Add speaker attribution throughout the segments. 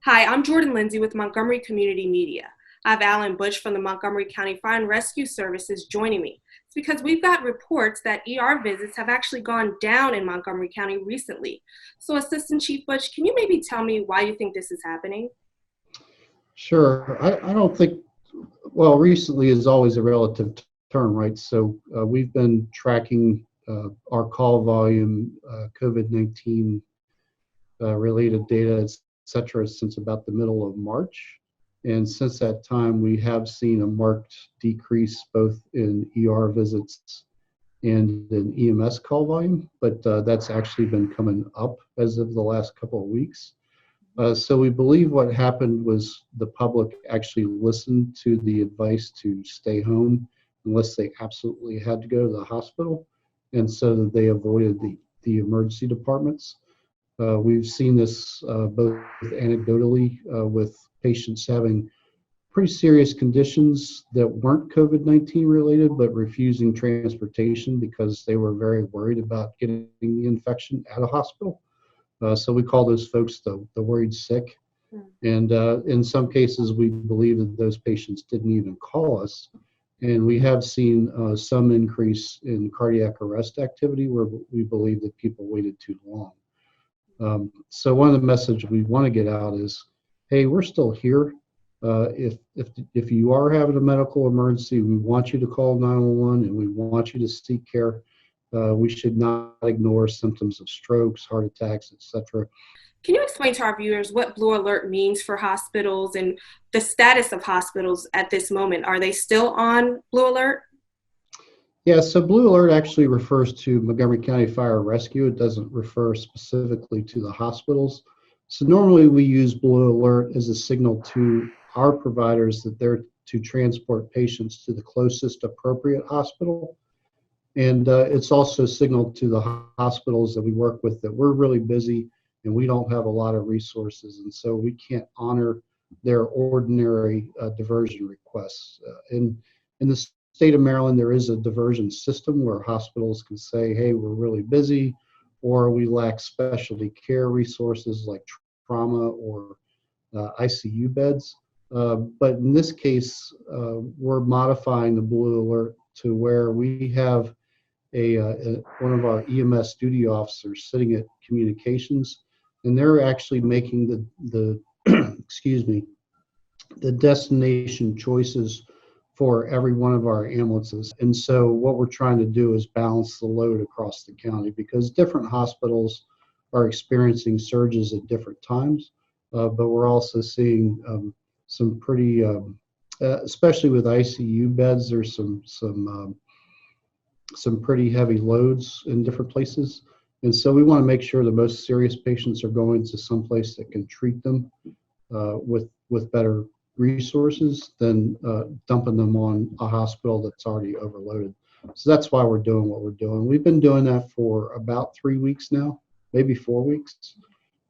Speaker 1: Hi, I'm Jordan Lindsay with Montgomery Community Media. I have Alan Butsch from the Montgomery County Fire and Rescue Services joining me. It's because we've got reports that ER visits have actually gone down in Montgomery County recently. So, Assistant Chief Butsch, can you maybe tell me why you think this is happening?
Speaker 2: Sure. I don't think, well, recently is always a relative term, right? So we've been tracking our call volume, COVID-19 related data, et cetera, since about the middle of March. And since that time, we have seen a marked decrease both in ER visits and in EMS call volume, but that's actually been coming up as of the last couple of weeks. So we believe what happened was the public actually listened to the advice to stay home unless they absolutely had to go to the hospital, and so that they avoided the emergency departments. We've seen this both anecdotally with patients having pretty serious conditions that weren't COVID-19 related, but refusing transportation because they were very worried about getting the infection at a hospital. So we call those folks the worried sick. And in some cases, we believe that those patients didn't even call us. And we have seen some increase in cardiac arrest activity where we believe that people waited too long. So one of the messages we want to get out is, hey, we're still here. If you are having a medical emergency, we want you to call 911 and we want you to seek care. We should not ignore symptoms of strokes, heart attacks, etc.
Speaker 1: Can you explain to our viewers what Blue Alert means for hospitals and the status of hospitals at this moment? Are they still on Blue Alert?
Speaker 2: Yeah, so Blue Alert actually refers to Montgomery County Fire Rescue. It doesn't refer specifically to the hospitals. So normally we use Blue Alert as a signal to our providers that they're to transport patients to the closest appropriate hospital. And it's also signaled to the hospitals that we work with that we're really busy and we don't have a lot of resources. And so we can't honor their ordinary diversion requests. In the state of Maryland, there is a diversion system where hospitals can say, hey, we're really busy, or we lack specialty care resources like trauma or ICU beds. But in this case, we're modifying the Blue Alert to where we have one of our EMS duty officers sitting at communications, and they're actually making the excuse me, the destination choices for every one of our ambulances. And so what we're trying to do is balance the load across the county because different hospitals are experiencing surges at different times, but we're also seeing some pretty, especially with ICU beds, there's some pretty heavy loads in different places. And so we want to make sure the most serious patients are going to some place that can treat them with better resources than dumping them on a hospital that's already overloaded. So that's why we're doing what we're doing. We've been doing that for about 3 weeks now, maybe 4 weeks.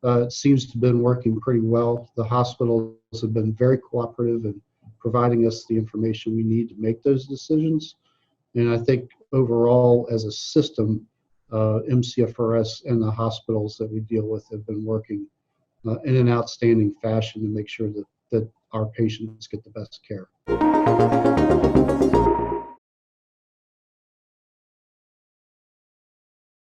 Speaker 2: It seems to have been working pretty well. The hospitals have been very cooperative in providing us the information we need to make those decisions. And I think overall, as a system, MCFRS and the hospitals that we deal with have been working in an outstanding fashion to make sure that our patients get the best care.